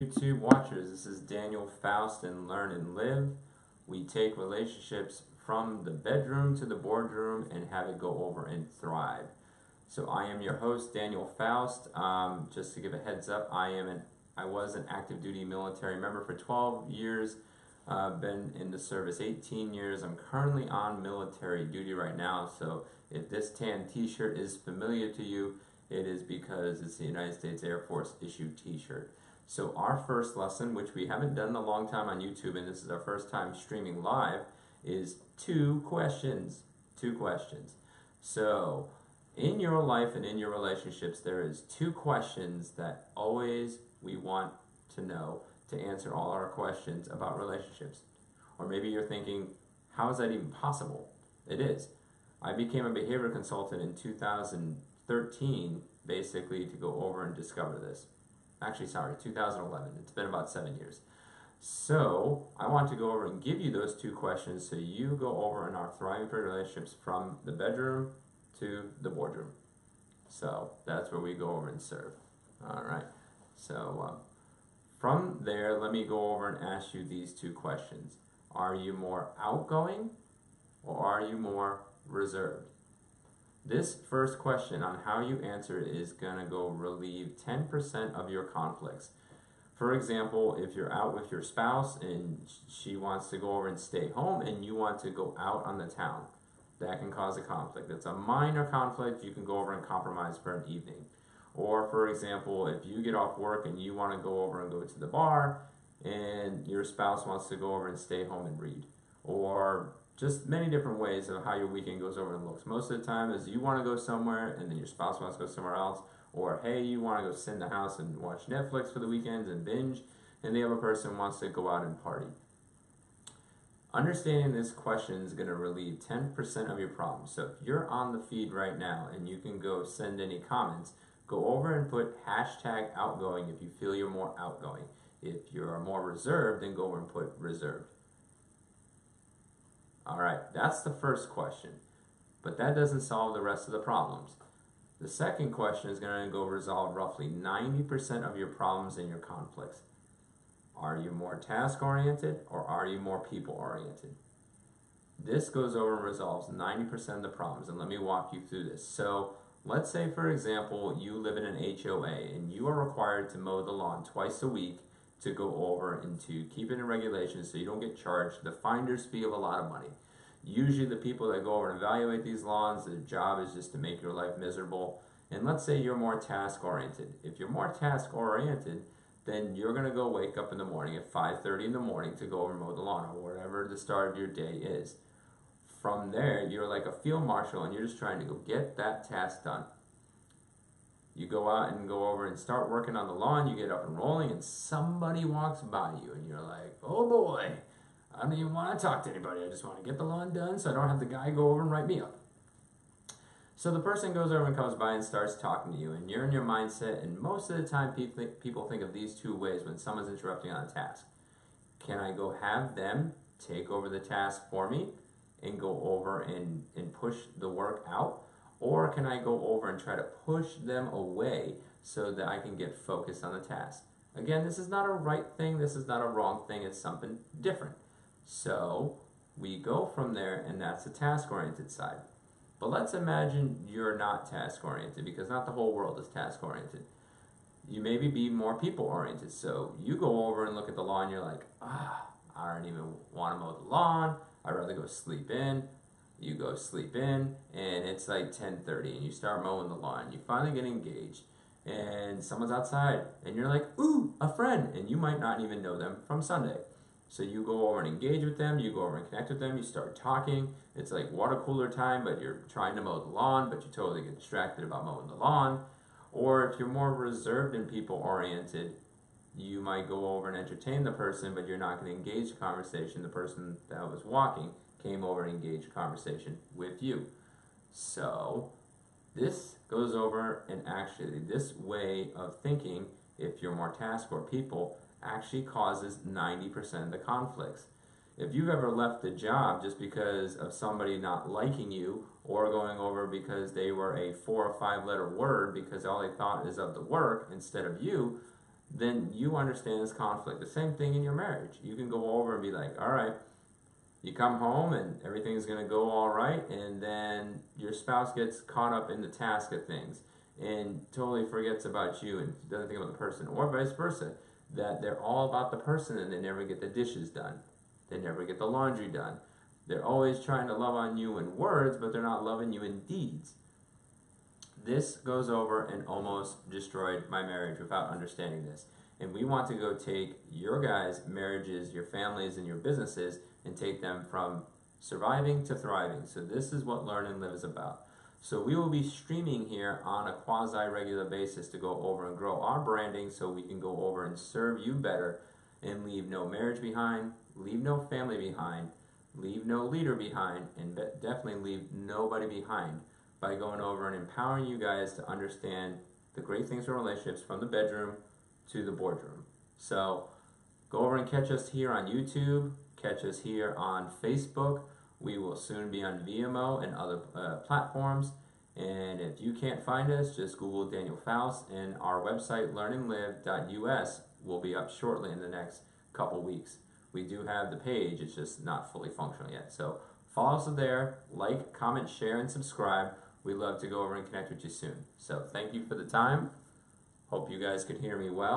YouTube watchers, this is Daniel Faust in Learn and Live. We take relationships from the bedroom to the boardroom and have it go over and thrive. So I am your host, Daniel Faust. Just to give a heads up, I was an active duty military member for 12 years. Been in the service 18 years. I'm currently on military duty right now. So if this tan T-shirt is familiar to you, it is because it's the United States Air Force issued T-shirt. So our first lesson, which we haven't done in a long time on YouTube, and this is our first time streaming live, is two questions. Two questions. So in your life and in your relationships, there is two questions that always we want to know to answer all our questions about relationships. Or maybe you're thinking, how is that even possible? It is. I became a behavior consultant in 2013, basically to go over and discover this. Actually, sorry, 2011. It's been about 7 years. So I want to go over and give you those two questions so you go over in our Thriving for Relationships from the bedroom to the boardroom. So that's where we go over and serve. All right. So from there, let me go over and ask you these two questions. Are you more outgoing or are you more reserved? This first question on how you answer it is going to go relieve 10% of your conflicts. For example, if you're out with your spouse and she wants to go over and stay home and you want to go out on the town, that can cause a conflict. It's a minor conflict. You can go over and compromise for an evening. Or for example, if you get off work and you want to go over and go to the bar and your spouse wants to go over and stay home and read. Or just many different ways of how your weekend goes over and looks. Most of the time is you want to go somewhere and then your spouse wants to go somewhere else. Or hey, you want to go sit in the house and watch Netflix for the weekends and binge, and the other person wants to go out and party. Understanding this question is going to relieve 10% of your problems. So if you're on the feed right now and you can go send any comments, go over and put hashtag outgoing if you feel you're more outgoing. If you're more reserved, then go over and put reserved. All right, that's the first question, but that doesn't solve the rest of the problems. The second question is going to go resolve roughly 90% of your problems and your conflicts. Are you more task-oriented or are you more people-oriented? This goes over and resolves 90% of the problems, and let me walk you through this. So let's say, for example, you live in an HOA and you are required to mow the lawn twice a week to go over and to keep it in regulations so you don't get charged the finder's fee of a lot of money. Usually the people that go over and evaluate these lawns, their job is just to make your life miserable. And let's say you're more task-oriented. If you're more task-oriented, then you're going to go wake up in the morning at 5:30 in the morning to go over and mow the lawn or whatever the start of your day is. From there, you're like a field marshal and you're just trying to go get that task done. You go out and go over and start working on the lawn, you get up and rolling, and somebody walks by you, and you're like, oh boy, I don't even want to talk to anybody. I just want to get the lawn done so I don't have the guy go over and write me up. So the person goes over and comes by and starts talking to you, and you're in your mindset, and most of the time people think of these two ways when someone's interrupting on a task. Can I go have them take over the task for me and go over and push the work out? Or can I go over and try to push them away so that I can get focused on the task? Again, this is not a right thing, this is not a wrong thing, it's something different. So we go from there, and that's the task-oriented side. But let's imagine you're not task-oriented, because not the whole world is task-oriented. You maybe be more people-oriented. So you go over and look at the lawn, you're like, I don't even want to mow the lawn, I'd rather go sleep in. You go sleep in, and it's like 10:30, and you start mowing the lawn. You finally get engaged, and someone's outside, and you're like, ooh, a friend, and you might not even know them from Sunday. So you go over and engage with them, you go over and connect with them, you start talking. It's like water cooler time, but you're trying to mow the lawn, but you totally get distracted about mowing the lawn. Or if you're more reserved and people-oriented, you might go over and entertain the person, but you're not going to engage the conversation. The person that was walking came over and engaged conversation with you. So this goes over, and actually this way of thinking, if you're more task or people, actually causes 90% of the conflicts. If you've ever left a job just because of somebody not liking you, or going over because they were a 4 or 5 letter word because all they thought is of the work instead of you, then you understand this conflict. The same thing in your marriage. You can go over and be like, all right, you come home and everything's going to go all right, and then your spouse gets caught up in the task of things and totally forgets about you and doesn't think about the person, or vice versa, that they're all about the person and they never get the dishes done. They never get the laundry done. They're always trying to love on you in words, but they're not loving you in deeds. This goes over and almost destroyed my marriage without understanding this. And we want to go take your guys' marriages, your families, and your businesses and take them from surviving to thriving. So this is what Learn and Live is about. So we will be streaming here on a quasi-regular basis to go over and grow our branding so we can go over and serve you better and leave no marriage behind, leave no family behind, leave no leader behind, and definitely leave nobody behind by going over and empowering you guys to understand the great things in relationships from the bedroom to the boardroom. So go over and catch us here on YouTube, catch us here on Facebook. We will soon be on VMO and other platforms. And if you can't find us, just Google Daniel Faust, and our website, learnandlive.us, will be up shortly in the next couple weeks. We do have the page, it's just not fully functional yet. So follow us there, like, comment, share, and subscribe. We'd love to go over and connect with you soon. So thank you for the time. Hope you guys could hear me well.